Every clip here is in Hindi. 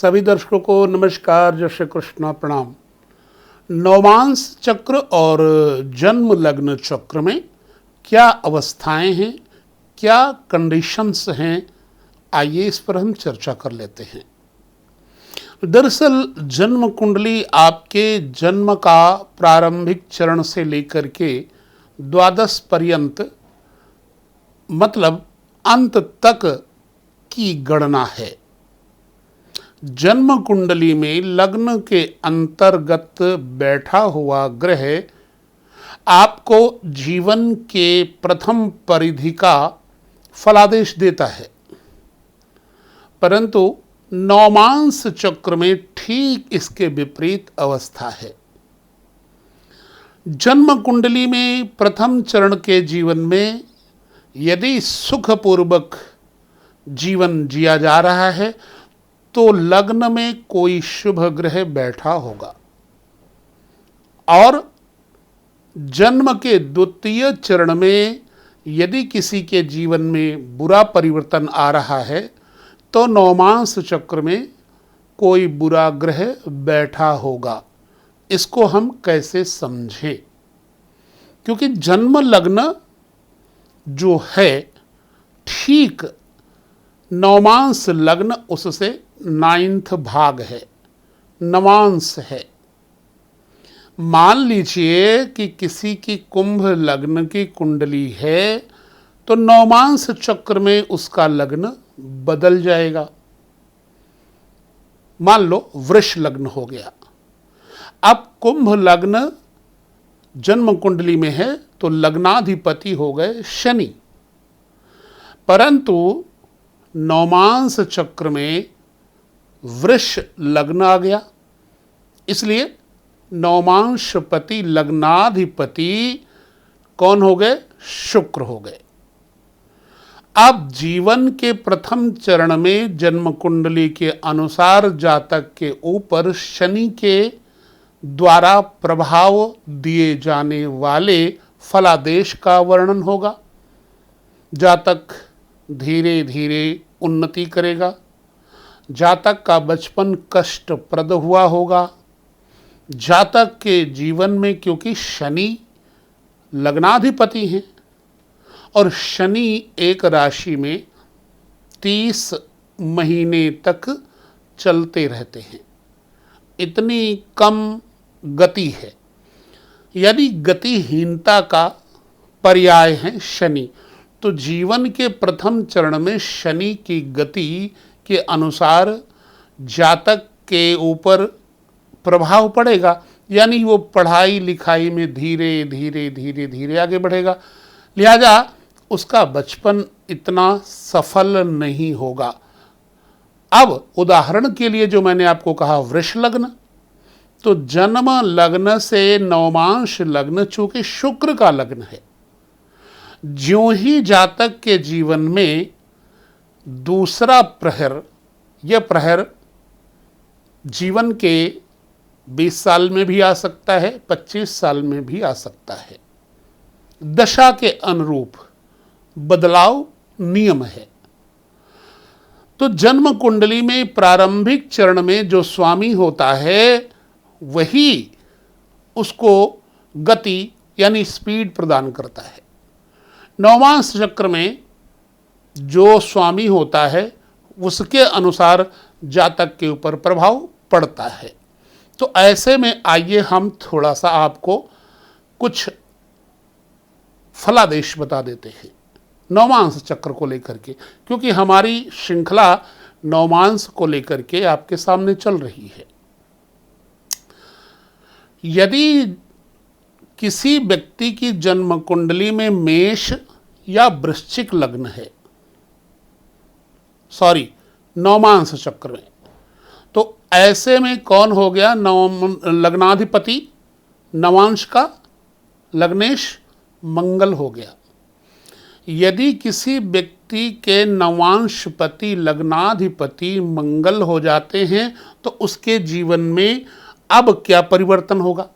सभी दर्शकों को नमस्कार, जय श्री कृष्ण, प्रणाम। नवमांस चक्र और जन्म लग्न चक्र में क्या अवस्थाएं हैं, क्या कंडीशंस हैं, आइए इस पर हम चर्चा कर लेते हैं। दरअसल जन्म कुंडली आपके जन्म का प्रारंभिक चरण से लेकर के द्वादश पर्यंत मतलब अंत तक की गणना है। जन्म कुंडली में लग्न के अंतर्गत बैठा हुआ ग्रह आपको जीवन के प्रथम परिधि का फलादेश देता है, परंतु नवमांस चक्र में ठीक इसके विपरीत अवस्था है। जन्म कुंडली में प्रथम चरण के जीवन में यदि सुखपूर्वक जीवन जिया जा रहा है तो लग्न में कोई शुभ ग्रह बैठा होगा, और जन्म के द्वितीय चरण में यदि किसी के जीवन में बुरा परिवर्तन आ रहा है तो नवमांस चक्र में कोई बुरा ग्रह बैठा होगा। इसको हम कैसे समझें? क्योंकि जन्म लग्न जो है ठीक नवमांस लग्न उससे 9th भाग है, नवांश है। मान लीजिए कि किसी की कुंभ लग्न की कुंडली है तो नवमांस चक्र में उसका लग्न बदल जाएगा। मान लो वृष लग्न हो गया, अब कुंभ लग्न जन्म कुंडली में है तो लग्नाधिपति हो गए शनि, परंतु नवमांस चक्र में वृष लग्न आ गया, इसलिए नवमांशपति लग्नाधिपति कौन हो गए? शुक्र हो गए। अब जीवन के प्रथम चरण में जन्म कुंडली के अनुसार जातक के ऊपर शनि के द्वारा प्रभाव दिए जाने वाले फलादेश का वर्णन होगा। जातक धीरे धीरे उन्नति करेगा, जातक का बचपन कष्टप्रद हुआ होगा। जातक के जीवन में क्योंकि शनि लग्नाधिपति हैं और शनि एक राशि में 30 महीने तक चलते रहते हैं, इतनी कम गति है। यदि गतिहीनता का पर्याय है शनि, तो जीवन के प्रथम चरण में शनि की गति के अनुसार जातक के ऊपर प्रभाव पड़ेगा, यानी वो पढ़ाई लिखाई में धीरे धीरे धीरे धीरे आगे बढ़ेगा, लिहाजा उसका बचपन इतना सफल नहीं होगा। अब उदाहरण के लिए जो मैंने आपको कहा वृष लग्न, तो जन्म लग्न से नवमांश लग्न चूंकि शुक्र का लग्न है, ज्यों ही जातक के जीवन में दूसरा प्रहर, यह प्रहर जीवन के 20 साल में भी आ सकता है, 25 साल में भी आ सकता है, दशा के अनुरूप बदलाव नियम है। तो जन्म कुंडली में प्रारंभिक चरण में जो स्वामी होता है वही उसको गति यानी स्पीड प्रदान करता है। नवमांश चक्र में जो स्वामी होता है उसके अनुसार जातक के ऊपर प्रभाव पड़ता है। तो ऐसे में आइए हम थोड़ा सा आपको कुछ फलादेश बता देते हैं नवमांश चक्र को लेकर के, क्योंकि हमारी श्रृंखला नवमांश को लेकर के आपके सामने चल रही है। यदि किसी व्यक्ति की जन्म कुंडली में मेष या वृश्चिक लग्न है, नवमांश चक्र में, तो ऐसे में कौन हो गया? लग्नाधिपति नवांश का लग्नेश मंगल हो गया। यदि किसी व्यक्ति के नवांशपति लग्नाधिपति मंगल हो जाते हैं तो उसके जीवन में अब क्या परिवर्तन होगा?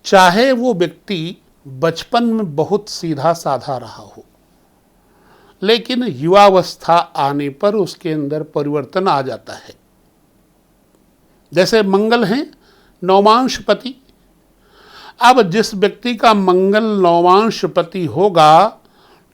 चाहे वो व्यक्ति बचपन में बहुत सीधा साधा रहा हो, लेकिन युवावस्था आने पर उसके अंदर परिवर्तन आ जाता है। जैसे मंगल हैं नवमांशपति। अब जिस व्यक्ति का मंगल नवमांशपति होगा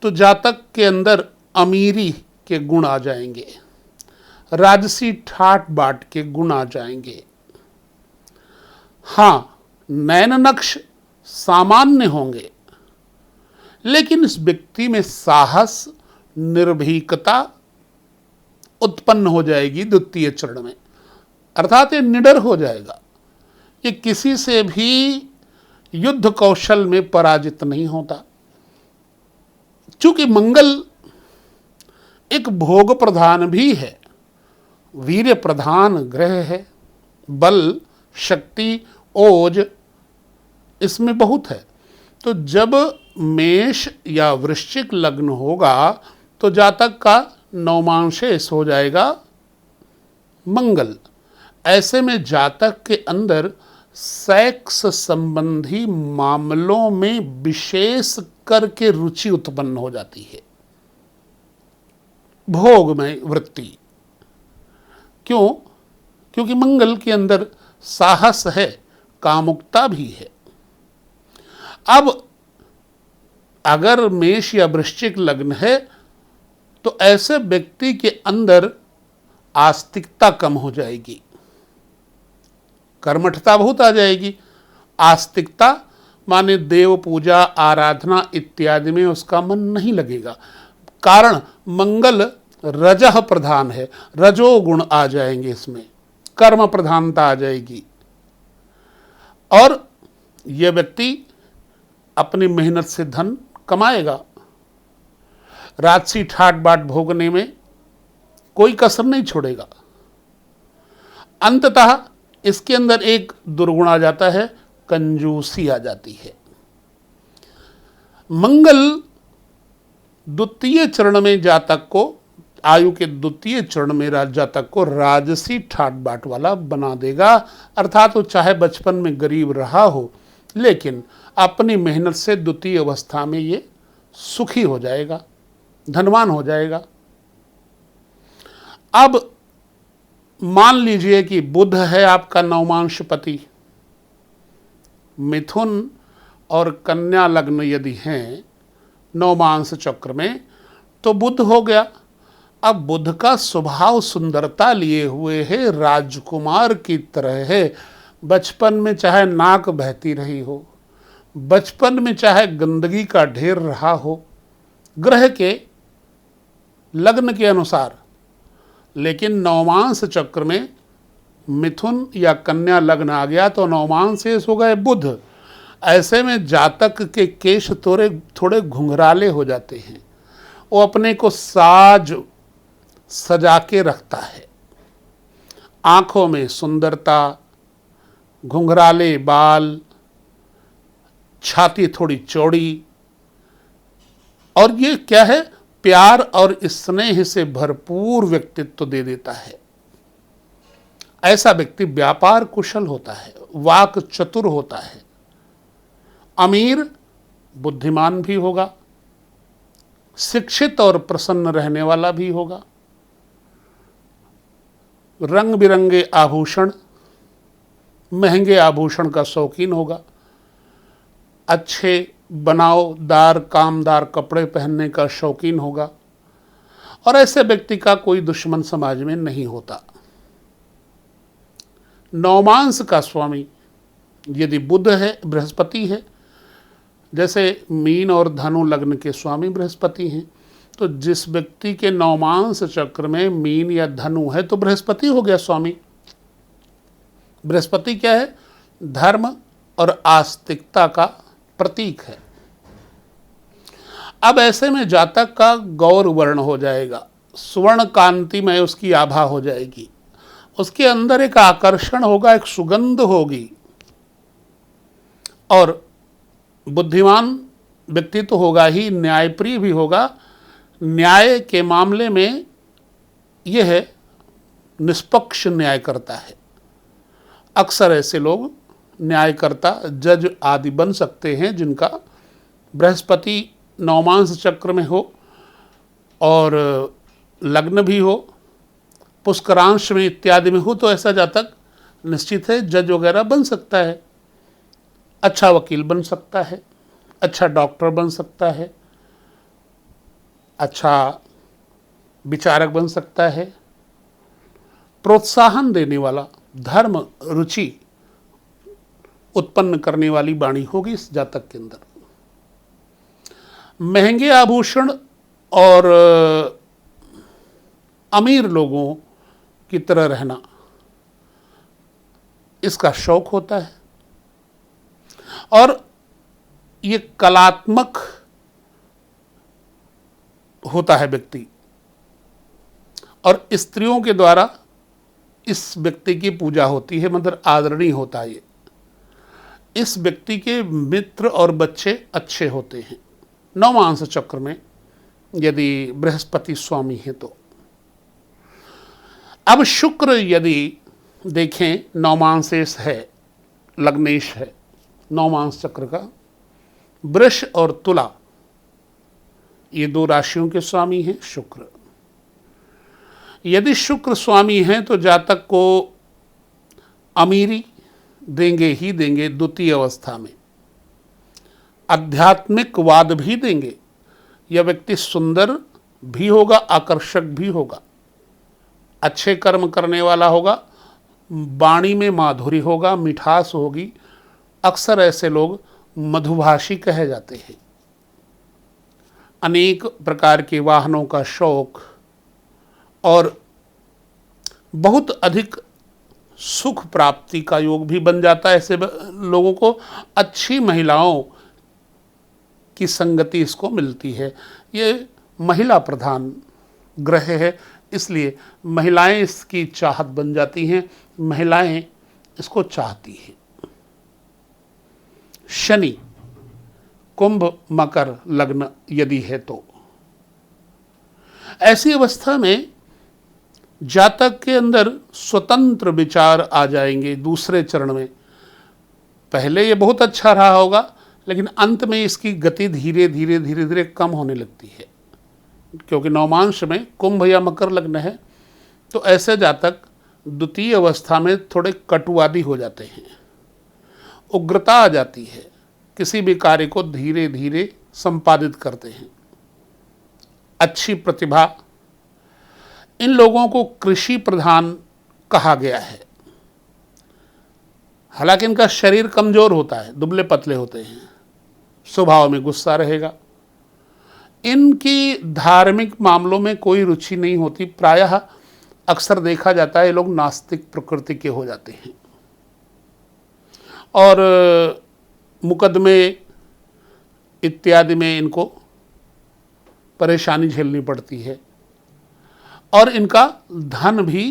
तो जातक के अंदर अमीरी के गुण आ जाएंगे, राजसी ठाट बाट के गुण आ जाएंगे। हाँ, नयन नक्श सामान्य होंगे, लेकिन इस व्यक्ति में साहस, निर्भीकता उत्पन्न हो जाएगी द्वितीय चरण में, अर्थात ये निडर हो जाएगा। ये किसी से भी युद्ध कौशल में पराजित नहीं होता। चूंकि मंगल एक भोग प्रधान भी है, वीर्य प्रधान ग्रह है, बल, शक्ति, ओज इसमें बहुत है। तो जब मेष या वृश्चिक लग्न होगा तो जातक का नवमांशेष हो जाएगा मंगल। ऐसे में जातक के अंदर सेक्स संबंधी मामलों में विशेष करके रुचि उत्पन्न हो जाती है, भोग में वृत्ति। क्यों? क्योंकि मंगल के अंदर साहस है, कामुकता भी है। अब अगर मेष या वृश्चिक लग्न है तो ऐसे व्यक्ति के अंदर आस्तिकता कम हो जाएगी, कर्मठता बहुत आ जाएगी। आस्तिकता माने देव पूजा, आराधना इत्यादि में उसका मन नहीं लगेगा। कारण मंगल रजह प्रधान है, रजोगुण आ जाएंगे, इसमें कर्म प्रधानता आ जाएगी। और यह व्यक्ति अपनी मेहनत से धन कमाएगा, राजसी ठाट बाट भोगने में कोई कसर नहीं छोड़ेगा। अंततः इसके अंदर एक दुर्गुण आ जाता है, कंजूसी आ जाती है। मंगल द्वितीय चरण में जातक को, आयु के द्वितीय चरण में जातक को राजसी ठाट बाट वाला बना देगा। अर्थात वो चाहे बचपन में गरीब रहा हो, लेकिन अपनी मेहनत से द्वितीय अवस्था में ये सुखी हो जाएगा, धनवान हो जाएगा। अब मान लीजिए कि बुध है आपका नवमांशपति, मिथुन और कन्या लग्न यदि हैं नवमांश चक्र में, तो बुध हो गया। अब बुध का स्वभाव सुंदरता लिए हुए है, राजकुमार की तरह है। बचपन में चाहे नाक बहती रही हो, बचपन में चाहे गंदगी का ढेर रहा हो, ग्रह के लग्न के अनुसार, लेकिन नवमांश चक्र में मिथुन या कन्या लग्न आ गया तो नवमांश शेष हो गए बुध। ऐसे में जातक के केश थोड़े घुंघराले हो जाते हैं, वो अपने को साज सजा के रखता है। आंखों में सुंदरता, घुंघराले बाल, छाती थोड़ी चौड़ी, और ये क्या है, प्यार और स्नेह से भरपूर व्यक्तित्व दे देता है। ऐसा व्यक्ति व्यापार कुशल होता है, वाक चतुर होता है, अमीर, बुद्धिमान भी होगा, शिक्षित और प्रसन्न रहने वाला भी होगा, रंग बिरंगे आभूषण, महंगे आभूषण का शौकीन होगा, अच्छे बनावदार कामदार कपड़े पहनने का शौकीन होगा, और ऐसे व्यक्ति का कोई दुश्मन समाज में नहीं होता। नवमांश का स्वामी यदि बुध है, बृहस्पति है, जैसे मीन और धनु लग्न के स्वामी बृहस्पति हैं, तो जिस व्यक्ति के नवमांश चक्र में मीन या धनु है तो बृहस्पति हो गया स्वामी। बृहस्पति क्या है? धर्म और आस्तिकता का प्रतीक है। अब ऐसे में जातक का गौर वर्ण हो जाएगा, स्वर्ण कांति में उसकी आभा हो जाएगी, उसके अंदर एक आकर्षण होगा, एक सुगंध होगी, और बुद्धिमान व्यक्ति तो होगा ही, न्यायप्रिय भी होगा। न्याय के मामले में यह है निष्पक्ष न्याय करता है। अक्सर ऐसे लोग न्यायकर्ता, जज आदि बन सकते हैं जिनका बृहस्पति नवमांश चक्र में हो और लग्न भी हो, पुष्करांश में इत्यादि में हो, तो ऐसा जातक निश्चित है जज वगैरह बन सकता है, अच्छा वकील बन सकता है, अच्छा डॉक्टर बन सकता है, अच्छा विचारक बन सकता है। प्रोत्साहन देने वाला, धर्म रुचि उत्पन्न करने वाली वाणी होगी इस जातक के अंदर। महंगे आभूषण और अमीर लोगों की तरह रहना, इसका शौक होता है। और ये कलात्मक होता है व्यक्ति, और स्त्रियों के द्वारा इस व्यक्ति की पूजा होती है, मतलब आदरणीय होता है। ये इस व्यक्ति के मित्र और बच्चे अच्छे होते हैं। नवमांस चक्र में यदि बृहस्पति स्वामी है तो। अब शुक्र यदि देखें नवमांसेश है, लग्नेश है नवमांस चक्र का, वृष और तुला ये दो राशियों के स्वामी हैं शुक्र। यदि शुक्र स्वामी हैं तो जातक को अमीरी देंगे ही देंगे द्वितीय अवस्था में, आध्यात्मिक वाद भी देंगे। यह व्यक्ति सुंदर भी होगा, आकर्षक भी होगा, अच्छे कर्म करने वाला होगा, वाणी में माधुरी होगा, मिठास होगी। अक्सर ऐसे लोग मधुभाषी कहे जाते हैं। अनेक प्रकार के वाहनों का शौक और बहुत अधिक सुख प्राप्ति का योग भी बन जाता है। ऐसे लोगों को अच्छी महिलाओं की संगति इसको मिलती है। ये महिला प्रधान ग्रह है, इसलिए महिलाएं इसकी चाहत बन जाती हैं, महिलाएं इसको चाहती हैं। शनि कुंभ मकर लग्न यदि है तो ऐसी अवस्था में जातक के अंदर स्वतंत्र विचार आ जाएंगे दूसरे चरण में। पहले ये बहुत अच्छा रहा होगा, लेकिन अंत में इसकी गति धीरे धीरे कम होने लगती है, क्योंकि नवमांश में कुंभ या मकर लग्न है। तो ऐसे जातक द्वितीय अवस्था में थोड़े कटुवादी हो जाते हैं, उग्रता आ जाती है, किसी भी कार्य को धीरे धीरे संपादित करते हैं। अच्छी प्रतिभा, इन लोगों को कृषि प्रधान कहा गया है। हालांकि इनका शरीर कमजोर होता है, दुबले पतले होते हैं, स्वभाव में गुस्सा रहेगा। इनकी धार्मिक मामलों में कोई रुचि नहीं होती। प्रायः अक्सर देखा जाता है ये लोग नास्तिक प्रकृति के हो जाते हैं और मुकदमे इत्यादि में इनको परेशानी झेलनी पड़ती है। और इनका धन भी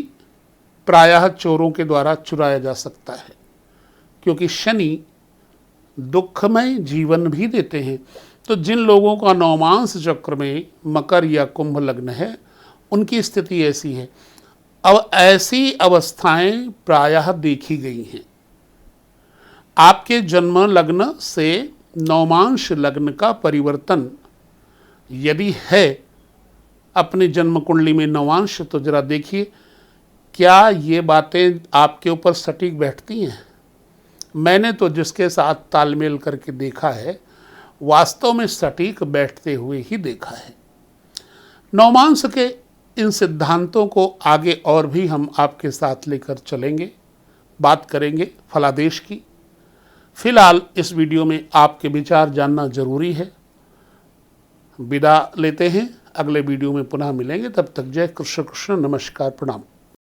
प्रायः चोरों के द्वारा चुराया जा सकता है, क्योंकि शनि दुखमय जीवन भी देते हैं। तो जिन लोगों का नवमांस चक्र में मकर या कुंभ लग्न है, उनकी स्थिति ऐसी है। अब ऐसी अवस्थाएं प्रायः देखी गई हैं। आपके जन्म लग्न से नवमांश लग्न का परिवर्तन यदि है अपनी जन्म कुंडली में नवांश, तो जरा देखिए क्या ये बातें आपके ऊपर सटीक बैठती हैं। मैंने तो जिसके साथ तालमेल करके देखा है, वास्तव में सटीक बैठते हुए ही देखा है। नवमांश के इन सिद्धांतों को आगे और भी हम आपके साथ लेकर चलेंगे, बात करेंगे फलादेश की। फिलहाल इस वीडियो में आपके विचार जानना जरूरी है। विदा लेते हैं, अगले वीडियो में पुनः मिलेंगे। तब तक जय कृष्ण कृष्ण, नमस्कार, प्रणाम।